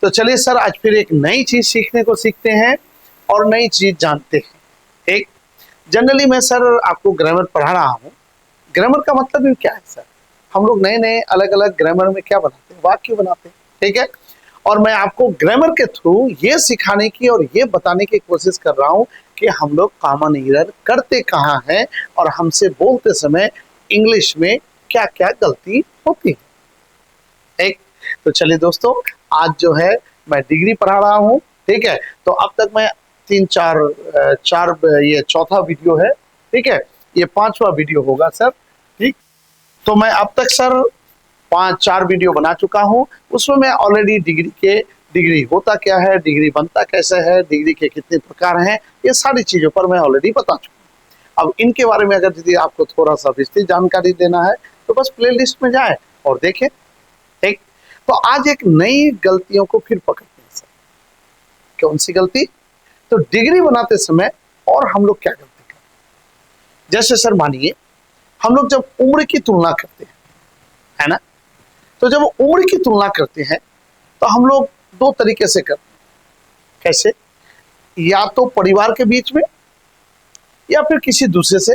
तो चलिए सर, आज फिर एक नई चीज सीखने को सीखते हैं और नई चीज जानते हैं। एक जनरली मैं सर आपको ग्रामर पढ़ा रहा हूँ। ग्रामर का मतलब ही क्या है सर? हम लोग नए नए अलग अलग ग्रामर में क्या बनाते हैं, वाक्य बनाते हैं, ठीक है। और मैं आपको ग्रामर के थ्रू ये सिखाने की और ये बताने की कोशिश कर रहा हूँ कि हम लोग कॉमन एरर करते कहाँ हैं और हमसे बोलते समय इंग्लिश में क्या क्या गलती होती है। एक तो चलिए दोस्तों, आज जो है मैं डिग्री पढ़ा रहा हूँ, ठीक है। तो अब तक मैं तीन चार चार ये चौथा वीडियो है, ठीक है। ये पांचवा वीडियो होगा सर, ठीक। तो मैं अब तक सर पांच चार वीडियो बना चुका हूँ। उसमें मैं ऑलरेडी डिग्री होता क्या है, डिग्री बनता कैसे है, डिग्री के कितने प्रकार हैं, ये सारी चीजों पर मैं ऑलरेडी बता चुका हूँ। अब इनके बारे में अगर यदि आपको थोड़ा सा विस्तृत जानकारी देना है तो बस प्लेलिस्ट में जाएं और देखें, ठीक। तो आज एक नई गलतियों को फिर पकड़ते हैं सर। कौन सी गलती? तो डिग्री बनाते समय और हम लोग क्या गलती करते हैं? जैसे सर मानिए हम लोग जब उम्र की तुलना करते हैं, है ना। तो जब उम्र की तुलना करते हैं तो हम लोग दो तरीके से करते हैं। कैसे? या तो परिवार के बीच में या फिर किसी दूसरे से।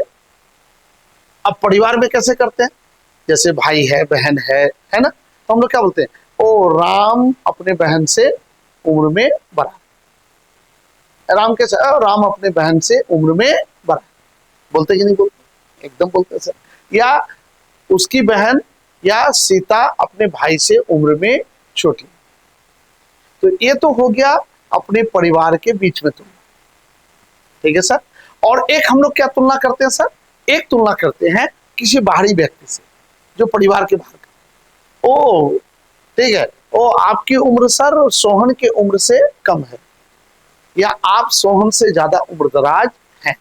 अब परिवार में कैसे करते हैं? जैसे भाई है, बहन है ना। तो हम लोग क्या बोलते हैं? ओ राम अपने बहन से उम्र में बड़ा। राम कैसे? राम अपने बहन से उम्र में बड़ा। बोलते कि नहीं बोलते? एकदम बोलते सर। या उसकी बहन या सीता अपने भाई से उम्र में छोटी। तो ये तो हो गया अपने परिवार के बीच में तुलना, ठीक है सर। और एक हम लोग क्या तुलना करते हैं सर? एक तुलना करते हैं किसी बाहरी व्यक्ति से जो परिवार के बाहर का। ओ ठीक है, ओ आपकी उम्र सर सोहन के उम्र से कम है, या आप सोहन से ज्यादा उम्रदराज हैं।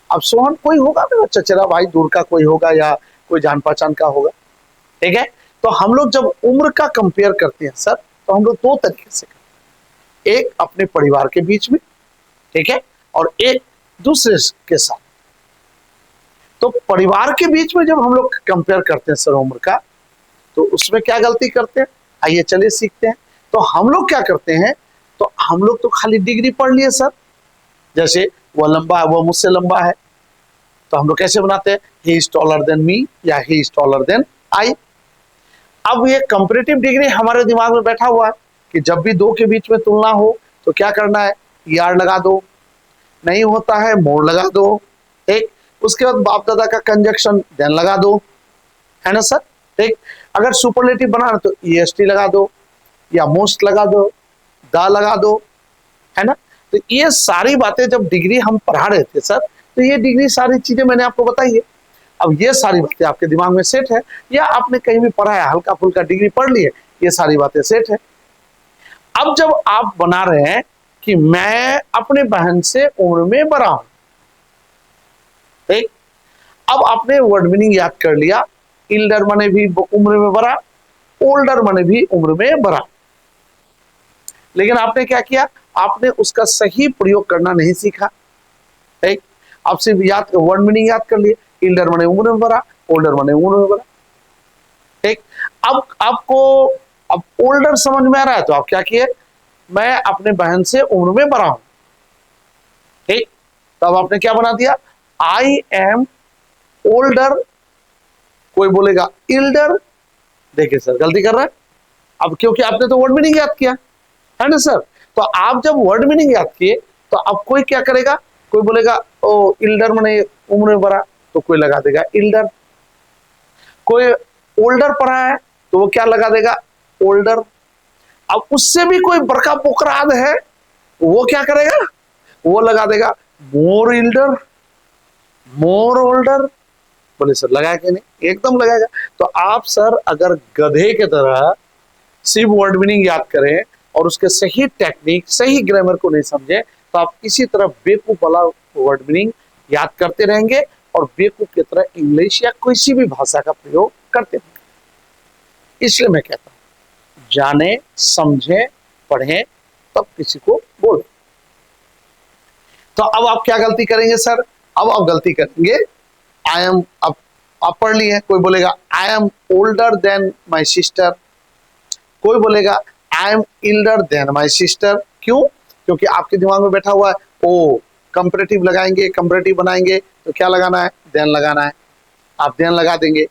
अब सोहन कोई होगा, मेरा चचेरा भाई दूर का कोई होगा या कोई जान पहचान का होगा, ठीक है। तो हम लोग जब उम्र का कंपेयर करते हैं सर, तो हम लोग दो तरीके से करते हैं। एक अपने परिवार के बीच में, ठीक है, और एक दूसरे के साथ। तो परिवार के बीच में जब हम लोग कंपेयर करते हैं सर उम्र का, तो उसमें क्या गलती करते हैं, आइए चलिए सीखते हैं। तो हम लोग क्या करते हैं, तो हम लोग तो खाली डिग्री पढ़ लिए सर। जैसे वो लंबा है, वो मुझसे लंबा है, तो हम लोग कैसे बनाते हैं? He is taller than me या he is taller than I. अब ये कंपैरेटिव डिग्री हमारे दिमाग में बैठा हुआ है कि जब भी दो के बीच में तुलना हो तो क्या करना है? यार लगा दो, नहीं होता है मोर लगा दो, ठीक। उसके बाद बाप दादा का कंजक्शन देन लगा दो, है ना सर, ठीक। अगर सुपरलेटिव बनाना तो ईएसटी लगा दो या मोस्ट लगा दो, दा लगा दो, है ना। तो ये सारी बातें जब डिग्री हम पढ़ा रहे थे सर, तो ये डिग्री सारी चीजें मैंने आपको बताई है। अब ये सारी बातें आपके दिमाग में सेट है, या आपने कहीं भी पढ़ा है, हल्का फुल्का डिग्री पढ़ ली है, ये सारी बातें सेट है। अब जब आप बना रहे हैं कि मैं अपने बहन से उम्र में बड़ा हूं, ठीक। अब आपने वर्ड मीनिंग याद कर लिया। इल्डर माने भी उम्र में बड़ा, ओल्डर माने भी उम्र में बड़ा। लेकिन आपने क्या किया? आपने उसका सही प्रयोग करना नहीं सीखा, ठीक। आप सिर्फ याद वर्ड मीनिंग याद कर लिए। इल्डर माने उम्र में बड़ा, ओल्डर माने उम्र में बड़ा, ठीक। अब आपको अब ओल्डर समझ में आ रहा है, तो आप क्या किए? मैं अपने बहन से उम्र में बड़ा हूं, ठीक। तो अब आपने क्या बना दिया? आई एम ओल्डर। कोई बोलेगा इल्डर, देखिए सर गलती कर रहा है। अब क्योंकि आपने तो वर्ड मीनिंग याद किया, है ना सर। तो आप जब वर्ड मीनिंग याद किए तो अब कोई क्या करेगा? कोई बोलेगा ओ इल्डर माने उम्र में बड़ा, तो कोई लगा देगा इल्डर। कोई ओल्डर पढ़ा है तो वो क्या लगा देगा? ओल्डर। अब उससे भी कोई बड़का पोखराद है, वो क्या करेगा? वो लगा देगा मोर इल्डर, मोर ओल्डर। बोले सर लगाया कि नहीं? एकदम लगाएगा। तो आप सर अगर गधे के तरह सिर्फ वर्ड मीनिंग याद करें और उसके सही टेक्निक, सही ग्रामर को नहीं समझे, तो आप इसी तरह बेवकूफ वाला वर्ड मीनिंग याद करते रहेंगे और बेवकूफ की तरह इंग्लिश या किसी भी भाषा का प्रयोग करते रहेंगे। इसलिए मैं कहता हूं जाने समझे पढ़ें तब किसी को बोलो। तो अब आप क्या गलती करेंगे सर? अब आप गलती करेंगे आई एम। अब आप पढ़ लिए, कोई बोलेगा I am older than my sister, कोई बोलेगा I am elder than my sister. क्यों? क्योंकि आपके दिमाग में बैठा हुआ है ओ कंपैरेटिव लगाएंगे, कंपैरेटिव बनाएंगे तो क्या लगाना है? देन लगाना है। आप देन लगा देंगे।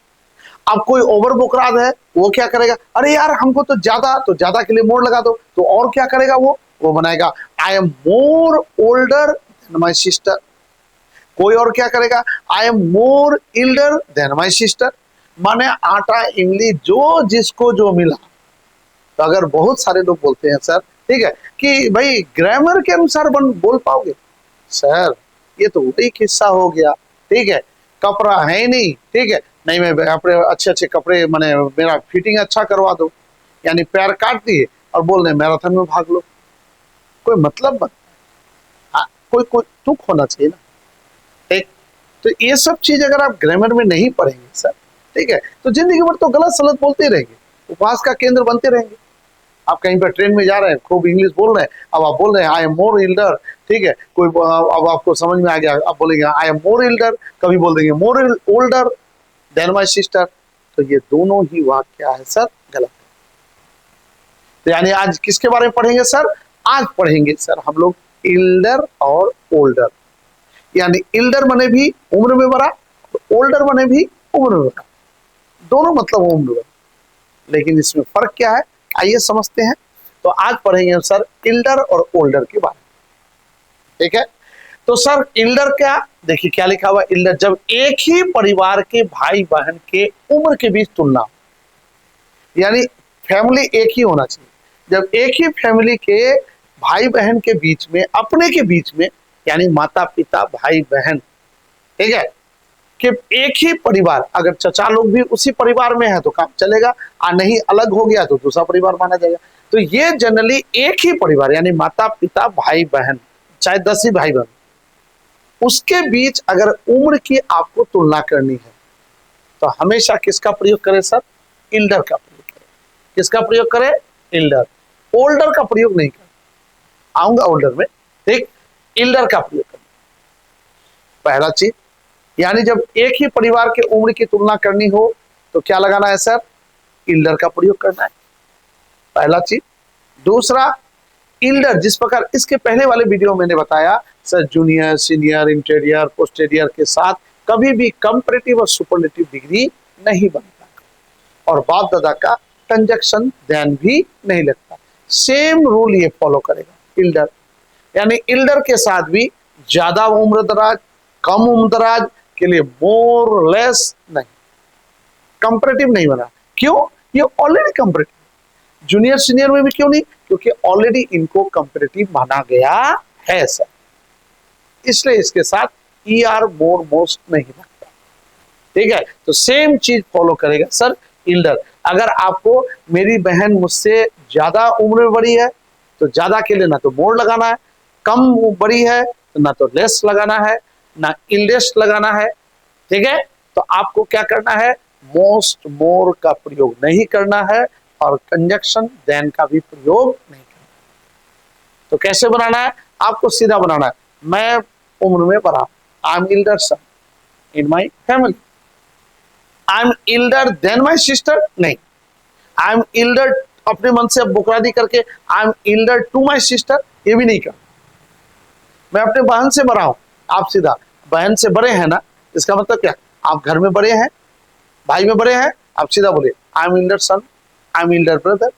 अब कोई ओवर बुकराद है, वो क्या करेगा? अरे यार हमको तो ज्यादा के लिए मोर लगा दो, तो और क्या करेगा? वो बनाएगा I am more older than my sister. कोई और क्या करेगा? I am more elder than my sister. माने आटा इमली जो जिसको जो मिला। तो अगर बहुत सारे लोग बोलते हैं सर, ठीक है, कि भाई ग्रामर के अनुसार बोल पाओगे? सर ये तो वही किस्सा हो गया, ठीक है, कपड़ा है ही नहीं, ठीक है, नहीं मैं अपने अच्छे अच्छे कपड़े मैंने मेरा फिटिंग अच्छा करवा दो, यानी पैर काट दिए और बोल रहे मैराथन में भाग लो। कोई मतलब मत, कोई कोई तुक होना चाहिए ना, ठीक। तो ये सब चीज अगर आप ग्रामर में नहीं पढ़ेंगे सर, ठीक है, तो जिंदगी भर तो गलत सलत बोलते रहेंगे, उपहास का केंद्र बनते रहेंगे। आप कहीं पर ट्रेन में जा रहे हैं, खूब इंग्लिश बोल रहे हैं, अब आप बोल रहे हैं आई एम मोर इल्डर, ठीक है, कोई अब आपको समझ में आ गया, आप बोलेंगे आई एम मोर इल्डर, कभी बोल देंगे मोर ओल्डर देन माई सिस्टर। तो ये दोनों ही वाक्य क्या है सर? गलत है। तो यानी आज किसके बारे में पढ़ेंगे सर? आज पढ़ेंगे सर हम लोग इल्डर और ओल्डर। यानी इल्डर बने भी उम्र में बड़ा, ओल्डर बने भी उम्र में बड़ा, दोनों मतलब उम्र में, लेकिन इसमें फर्क क्या है आइए समझते हैं। तो आज पढ़ेंगे सर इल्डर और ओल्डर के बारे में, ठीक है। तो सर इल्डर क्या? देखिए क्या लिखा हुआ, इल्डर जब एक ही परिवार के भाई बहन के उम्र के बीच तुलना, यानी फैमिली एक ही होना चाहिए। जब एक ही फैमिली के भाई बहन के बीच में, अपने के बीच में, यानी माता पिता भाई बहन, ठीक है, कि एक ही परिवार, अगर चचा लोग भी उसी परिवार में है तो काम चलेगा, और नहीं अलग हो गया तो दूसरा परिवार माना जाएगा। तो ये जनरली एक ही परिवार यानी माता पिता भाई बहन, चाहे 10 ही भाई बहन, उसके बीच अगर उम्र की आपको तुलना करनी है तो हमेशा किसका प्रयोग करें सर? इल्डर का प्रयोग करें। किसका प्रयोग करें? इल्डर। ओल्डर का प्रयोग नहीं करें, आऊंगा ओल्डर में, ठीक। इल्डर का प्रयोग करें। पहला चीज, यानी जब एक ही परिवार के उम्र की तुलना करनी हो तो क्या लगाना है सर? इल्डर का प्रयोग करना है, पहला चीज। दूसरा, इल्डर जिस प्रकार इसके पहले वाले वीडियो में मैंने बताया sir, junior senior interior posterior के साथ कभी भी कंपैरेटिव और सुपरलेटिव डिग्री नहीं बनता, और बाप दादा का कंजक्शन देन भी नहीं लगता। सेम रूल ये फॉलो करेगा इल्डर, यानी इल्डर के साथ भी ज्यादा उम्र दराज कम उम्र दराज के लिए मोर लेस नहीं, कंपैरेटिव नहीं बना। क्यों? ये ऑलरेडी कंपैरेटिव। जूनियर सीनियर में भी क्यों नहीं? क्योंकि ऑलरेडी इनको कंपैरेटिव माना गया है सर, इसलिए इसके साथ ई आर मोर मोस्ट नहीं लगता, ठीक है। तो सेम चीज फॉलो करेगा सर इल्डर। अगर आपको मेरी बहन मुझसे ज्यादा उम्र में बड़ी है तो ज्यादा के लिए ना तो मोर लगाना है, कम बड़ी है तो ना तो लेस लगाना है, ना इल्डेस्ट लगाना है, ठीक है। तो आपको क्या करना है? मोस्ट मोर का प्रयोग नहीं करना है, और कंजक्शन देन का भी प्रयोग नहीं करना है। तो कैसे बनाना है? आपको सीधा बनाना है, मैं उम्र में बड़ा, I am elder son in my family. I am elder than my sister नहीं, आई एम इल्डर अपने मन से बुकरादी करके I am elder to my sister, ये भी नहीं करना। मैं अपने बहन से बड़ा हूं, आप सीधा बहन से बड़े हैं ना, इसका मतलब क्या? आप घर में बड़े हैं, भाई में बड़े हैं, आप सीधा बोले I am elder son, I am elder brother.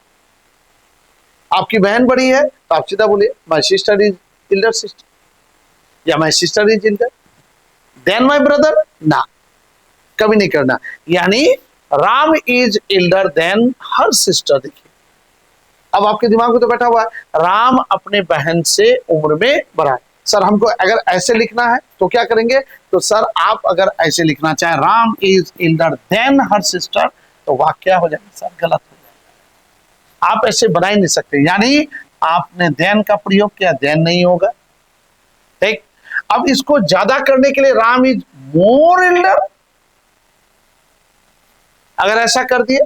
आपकी बहन बड़ी है तो आप सीधा बोले my sister is elder sister, या my sister is elder than my brother, ना, कभी नहीं करना। यानी Ram is elder than her sister. देखिए अब आपके दिमाग में तो बैठा हुआ है राम अपने बहन से उम्र में बड़ा है। सर हमको अगर ऐसे लिखना है तो क्या करेंगे? तो सर आप अगर ऐसे लिखना चाहें Ram is elder than her sister, तो वाक्य हो जाएगा सर, गलत हो जाएगा। आप ऐसे बना ही नहीं सकते, यानी आपने देन का प्रयोग किया, देन नहीं होगा, ठीक। अब इसको ज्यादा करने के लिए राम इज मोर इल्डर, अगर ऐसा कर दिए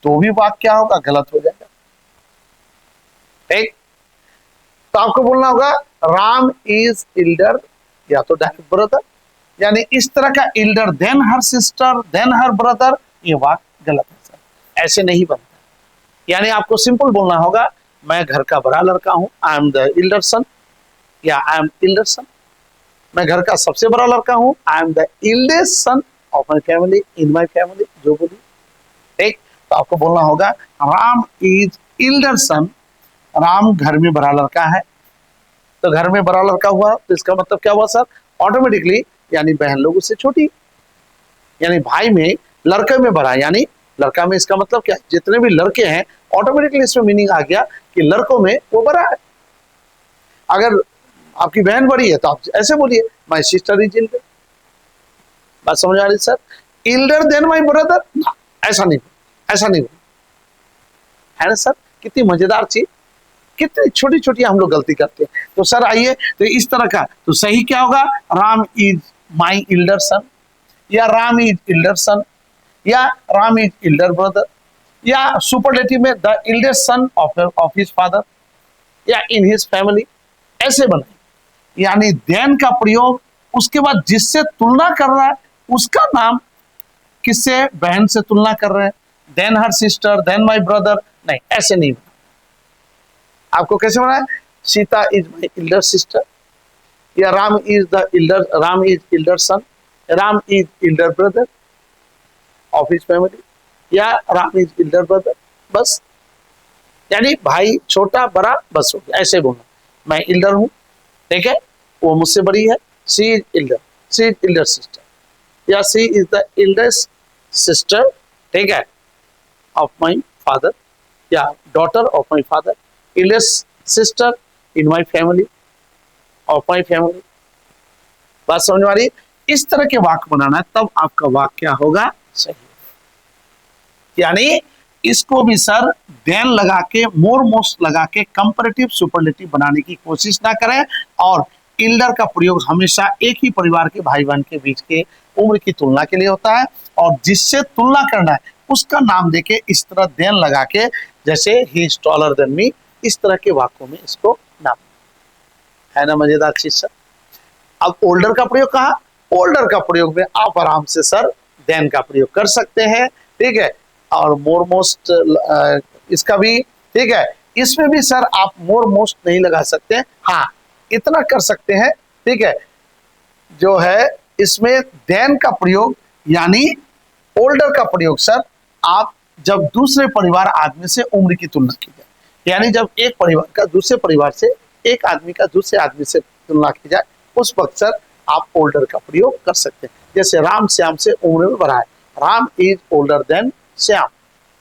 तो भी वाक्य क्या होगा? गलत हो जाएगा, ठीक। तो आपको बोलना होगा राम इज इल्डर, या तो डायरेक्ट ब्रदर, यानी इस तरह का elder than her sister than her brother, ये वाक्य गलत है सर, ऐसे नहीं बनता। यानी आपको सिंपल बोलना होगा मैं घर का बड़ा लड़का हूँ, I am the elder son, या आई एम इल्डर सन। मैं घर का सबसे बड़ा लड़का हूँ, I am the eldest son of my family, in my family, जो बोली। ठीक, तो आपको बोलना होगा Ram is elder son, Ram घर में बड़ा लड़का है। तो घर में बड़ा लड़का हुआ तो इसका मतलब क्या हुआ सर, ऑटोमेटिकली यानी बहन लोग उससे छोटी, यानी भाई में लड़के में बड़ा, यानी लड़का में, इसका मतलब क्या, जितने भी लड़के हैं ऑटोमेटिकली इसमें मीनिंग आ गया कि लड़कों में वो बड़ा है। अगर आपकी बहन बड़ी है तो आप ऐसे बोलिए माय सिस्टर इज इल्डर। बात समझ आ रही sir? Elder than my brother, ऐसा नहीं, ऐसा नहीं है ना सर। कितनी मजेदार चीज, कितनी छोटी छोटी हम लोग गलती करते हैं। तो सर आइए, तो इस तरह का तो सही क्या होगा, Ram is my elder son, या राम इज इल्डर सन, या राम इज इल्डर ब्रदर, या सुपरलेटिव में the eldest son of his father, या इन हिज फैमिली, ऐसे बनाए। यानी देन का प्रयोग उसके बाद जिससे तुलना कर रहा है उसका नाम, किससे, बहन से तुलना कर रहे हैं, than her sister, than my brother, नहीं ऐसे नहीं। आपको कैसे बनाए, Sita is my elder sister, या Ram is the elder, Ram is elder son, Ram is elder brother of his family, या राम इज इल्डर ब्रदर, बस। यानी भाई छोटा बड़ा बस हो गया, ऐसे बोलना मैं इल्डर हूं, ठीक है, वो मुझसे बड़ी है, she is elder, she is elder sister, या she is the eldest sister, ठीक है, ऑफ माई फादर, या daughter of my father, eldest sister in my family, of my family. बात समझ में आ रही है? इस तरह के वाक्य बनाना है, तब आपका वाक्य क्या होगा, सही। यानी इसको भी सर देन लगा के, मोर मोस्ट लगा के कंपैरेटिव सुपरलेटिव बनाने की कोशिश ना करें। और इल्डर का प्रयोग हमेशा एक ही परिवार के भाई बहन के बीच के उम्र की तुलना के लिए होता है, और जिससे तुलना करना है उसका नाम देके इस तरह देन लगा के, जैसे ही इज टॉलर देन मी, इस तरह के वाक्यों में इसको नाम है ना। मजेदार चीज सर। अब ओल्डर का प्रयोग कहा, ओल्डर का प्रयोग में आप आराम से सर देन का प्रयोग कर सकते हैं, ठीक है, और मोर मोस्ट इसका भी, ठीक है, इसमें भी सर आप मोर मोस्ट नहीं लगा सकते, हाँ इतना कर सकते हैं, ठीक है, जो है इसमें देन का प्रयोग, यानी ओल्डर का प्रयोग सर आप जब दूसरे परिवार आदमी से उम्र की तुलना की जाए, यानी जब एक परिवार का दूसरे परिवार से, एक आदमी का दूसरे आदमी से तुलना की जाए, उस वक्त सर आप ओल्डर का प्रयोग कर सकते हैं। जैसे राम श्याम से उम्र में बड़ा है, Ram is older than Shyam,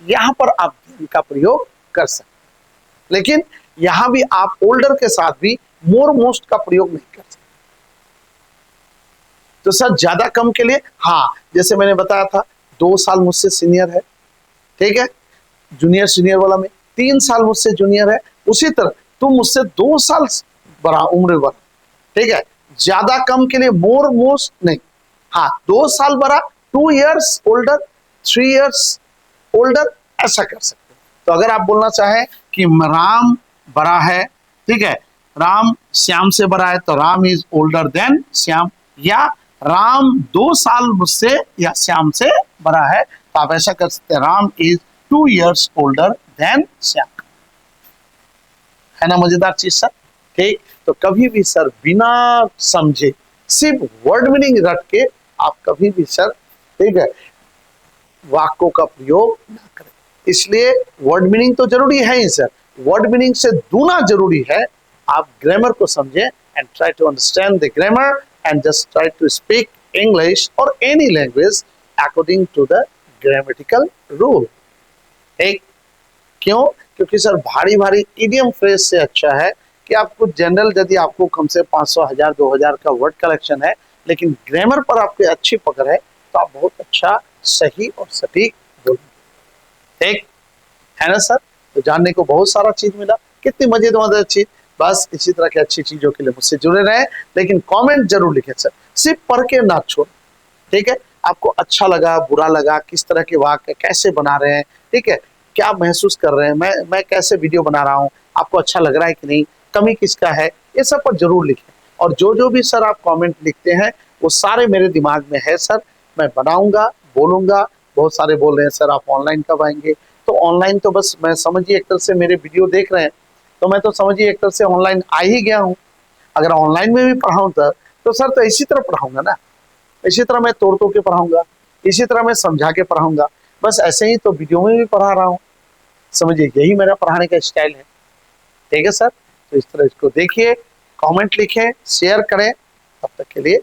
यहां पर आप देन का प्रयोग कर सकते हैं। लेकिन यहां भी आप ओल्डर के साथ भी मोर मोस्ट का प्रयोग नहीं कर सकते। तो सर ज्यादा कम के लिए, हाँ जैसे मैंने बताया था 2 साल मुझसे सीनियर है, ठीक है, जूनियर सीनियर वाला में 3 साल मुझसे जूनियर है, उसी तरह तुम मुझसे 2 साल बड़ा, उम्र बड़ा, ठीक है। ज्यादा कम के लिए मोर मोस्ट नहीं, हाँ 2 साल बड़ा, 2 इयर्स ओल्डर, 3 इयर्स ओल्डर, ऐसा कर सकते हैं। तो अगर आप बोलना चाहें कि राम बड़ा है, ठीक है, राम श्याम से बड़ा है, तो Ram is older than Shyam, या राम 2 साल मुझसे या श्याम से बड़ा है, तो आप ऐसा कर सकते हैं, Ram is 2 years older than Shyam, है ना मजेदार चीज सर। ठीक, तो कभी भी सर बिना समझे सिर्फ वर्ड मीनिंग रट के आप कभी भी सर, ठीक है, वाक्यों का प्रयोग ना करें। इसलिए वर्ड मीनिंग तो जरूरी है ही सर, वर्ड मीनिंग से दूना जरूरी है आप ग्रामर को समझें and try to understand the grammar and just try to speak English और any language according to the grammatical rule. ठीक, क्यों? क्योंकि सर भारी भारी इडियम फ्रेज से अच्छा है कि आपको जनरल, यदि आपको कम से 500, 1000, 2000 का वर्ड कलेक्शन है, लेकिन ग्रामर पर आपकी अच्छी पकड़ है, तो आप बहुत अच्छा, सही और सटीक बोलेंगे। ठीक है ना सर? तो जानने को बहुत सारा चीज मिला, कितनी मजेदार चीज। बस इसी तरह की अच्छी चीजों के लिए मुझसे जुड़े रहे, लेकिन कमेंट जरूर लिखें सर, सिर्फ पढ़ के ना छोड़। ठीक है, आपको अच्छा लगा, बुरा लगा, किस तरह के वाक्य कैसे बना रहे हैं, ठीक है, क्या महसूस कर रहे हैं, मैं कैसे वीडियो बना रहा हूँ, आपको अच्छा लग रहा है कि नहीं, कमी किसका है, ये सब पर जरूर लिखें। और जो भी सर आप कमेंट लिखते हैं वो सारे मेरे दिमाग में है सर, मैं बनाऊंगा, बोलूंगा। बहुत सारे बोल रहे हैं सर आप ऑनलाइन कब आएंगे, तो ऑनलाइन तो बस मैं समझिए एक तरह से मेरे वीडियो देख रहे हैं, तो मैं तो समझिए एक तरह से ऑनलाइन आ ही गया हूँ। अगर ऑनलाइन में भी पढ़ाऊँ तो सर तो इसी तरह पढ़ाऊंगा ना, इसी तरह मैं तोड़ तोड़ के पढ़ाऊंगा, इसी तरह मैं समझा के पढ़ाऊंगा। बस ऐसे ही तो वीडियो में भी पढ़ा रहा हूँ, समझिए यही मेरा पढ़ाने का स्टाइल है। ठीक है सर, तो इस तरह इसको देखिए, कमेंट लिखें, शेयर करें। तब तक के लिए